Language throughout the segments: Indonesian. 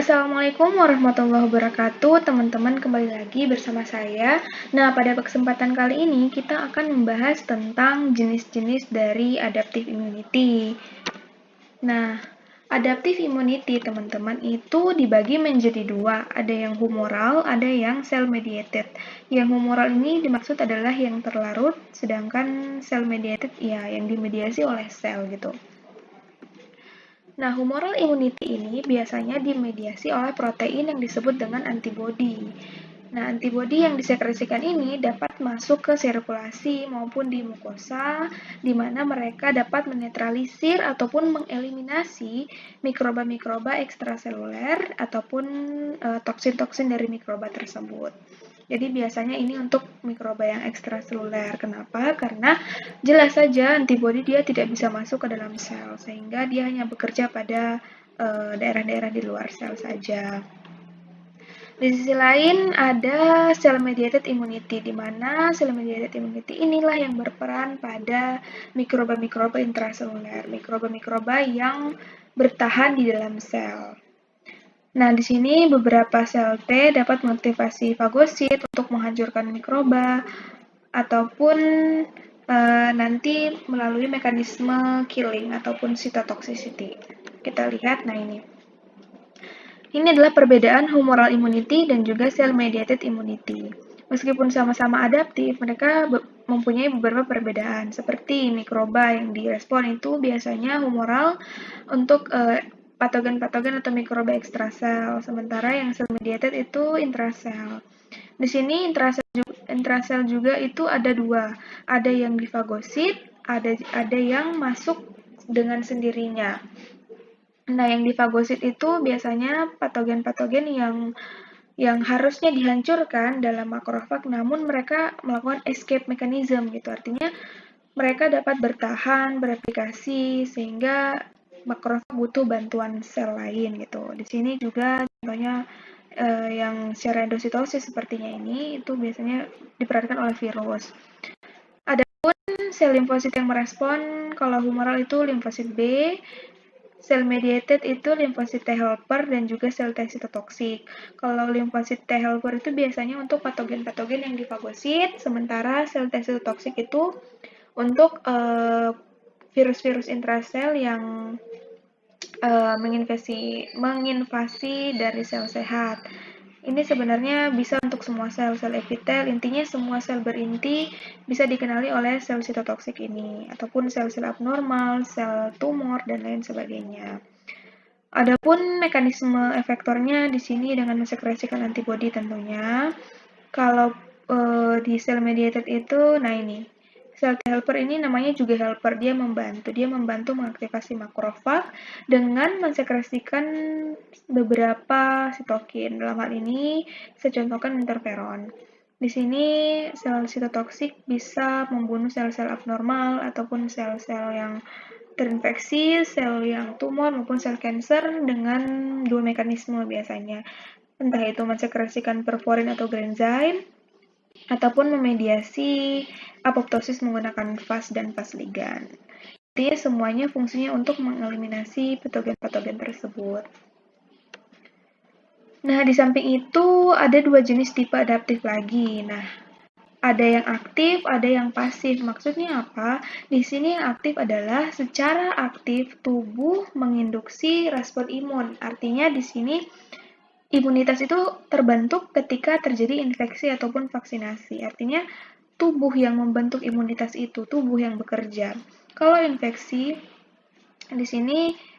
Assalamualaikum warahmatullahi wabarakatuh, teman-teman, kembali lagi bersama saya. Nah, pada kesempatan kali ini kita akan membahas tentang jenis-jenis dari adaptive immunity. Nah, adaptive immunity, teman-teman, itu dibagi menjadi dua. Ada yang humoral, ada yang cell-mediated. Yang humoral ini dimaksud adalah yang terlarut, sedangkan cell-mediated ya yang dimediasi oleh sel gitu. Nah, humoral immunity ini biasanya dimediasi oleh protein yang disebut dengan antibodi. Nah, antibodi yang disekresikan ini dapat masuk ke sirkulasi maupun di mukosa, di mana mereka dapat menetralisir ataupun mengeliminasi mikroba-mikroba ekstraseluler ataupun toksin-toksin dari mikroba tersebut. Jadi biasanya ini untuk mikroba yang ekstraseluler. Kenapa? Karena jelas saja antibodi dia tidak bisa masuk ke dalam sel, sehingga dia hanya bekerja pada daerah-daerah di luar sel saja. Di sisi lain ada cell-mediated immunity, di mana cell-mediated immunity inilah yang berperan pada mikroba-mikroba intraseluler, mikroba-mikroba yang bertahan di dalam sel. Nah, di sini beberapa sel T dapat mengaktifasi fagosit untuk menghancurkan mikroba ataupun nanti melalui mekanisme killing ataupun cytotoxicity. Kita lihat, nah ini. Ini adalah perbedaan humoral immunity dan juga cell-mediated immunity. Meskipun sama-sama adaptif, mereka mempunyai beberapa perbedaan. Seperti mikroba yang direspon itu biasanya humoral untuk patogen-patogen atau mikroba ekstrasel, sementara yang cell-mediated itu intrasel. Di sini intrasel juga itu ada dua, ada yang difagosit, ada yang masuk dengan sendirinya. Nah, yang difagosit itu biasanya patogen-patogen yang harusnya dihancurkan dalam makrofag, namun mereka melakukan escape mechanism gitu. Artinya mereka dapat bertahan, bereplikasi sehingga makrofag butuh bantuan sel lain gitu. Di sini juga contohnya yang secara endositosis sepertinya ini itu biasanya diperhatikan oleh virus. Adapun sel limfosit yang merespon kalau humoral itu limfosit B, sel mediated itu limfosit T helper dan juga sel T sitotoksik. Kalau limfosit T helper itu biasanya untuk patogen-patogen yang difagosit, sementara sel T sitotoksik itu untuk virus-virus intrasel yang menginvasi dari sel sehat. Ini sebenarnya bisa untuk semua sel-sel epitel, intinya semua sel berinti bisa dikenali oleh sel sitotoksik ini, ataupun sel-sel abnormal, sel tumor, dan lain sebagainya. Adapun mekanisme efektornya di sini dengan mensekresikan antibodi tentunya. Kalau di sel mediated itu, nah ini, sel T helper ini namanya juga helper, dia membantu mengaktifasi makrofag dengan mensekresikan beberapa sitokin. Dalam hal ini saya contohkan interferon. Di sini sel sitotoksik bisa membunuh sel-sel abnormal ataupun sel-sel yang terinfeksi, sel yang tumor maupun sel kanker dengan dua mekanisme biasanya. Entah itu mensekresikan perforin atau granzyme ataupun memediasi apoptosis menggunakan Fas dan Fas ligan. Jadi semuanya fungsinya untuk mengeliminasi patogen-patogen tersebut. Nah, di samping itu ada dua jenis tipe adaptif lagi. Nah, ada yang aktif, ada yang pasif. Maksudnya apa? Di sini yang aktif adalah secara aktif tubuh menginduksi respon imun. Artinya di sini imunitas itu terbentuk ketika terjadi infeksi ataupun vaksinasi. Artinya tubuh yang membentuk imunitas itu, tubuh yang bekerja. Kalau infeksi di sini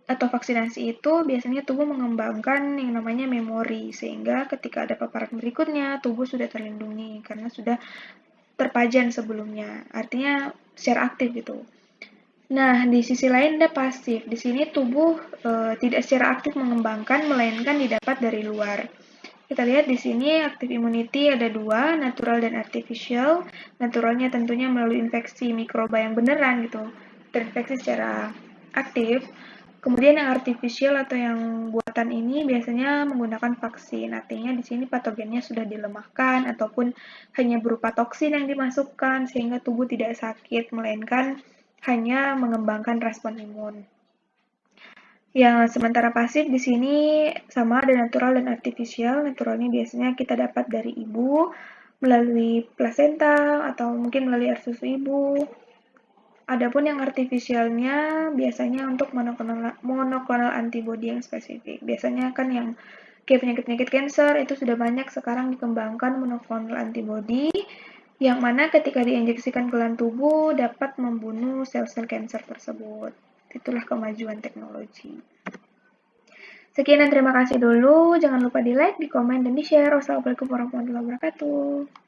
atau vaksinasi itu biasanya tubuh mengembangkan yang namanya memori, sehingga ketika ada paparan berikutnya tubuh sudah terlindungi karena sudah terpajan sebelumnya. Artinya secara aktif gitu. Nah, di sisi lain ada pasif. Di sini tubuh tidak secara aktif mengembangkan, melainkan didapat dari luar. Kita lihat di sini active immunity ada dua, natural dan artificial. Naturalnya tentunya melalui infeksi mikroba yang beneran gitu, terinfeksi secara aktif. Kemudian yang artificial atau yang buatan ini biasanya menggunakan vaksin. Artinya di sini patogennya sudah dilemahkan ataupun hanya berupa toksin yang dimasukkan sehingga tubuh tidak sakit, melainkan hanya mengembangkan respon imun. Yang sementara pasif di sini sama ada natural dan artifisial. Naturalnya biasanya kita dapat dari ibu melalui plasenta atau mungkin melalui air susu ibu. Adapun yang artifisialnya biasanya untuk monoklonal antibody yang spesifik. Biasanya kan yang kayak penyakit-penyakit cancer itu sudah banyak sekarang dikembangkan monoklonal antibody yang mana ketika diinjeksikan ke dalam tubuh dapat membunuh sel-sel cancer tersebut. Itulah kemajuan teknologi. Sekian dan terima kasih dulu. Jangan lupa di like, di komen, dan di share. Wassalamualaikum warahmatullahi wabarakatuh.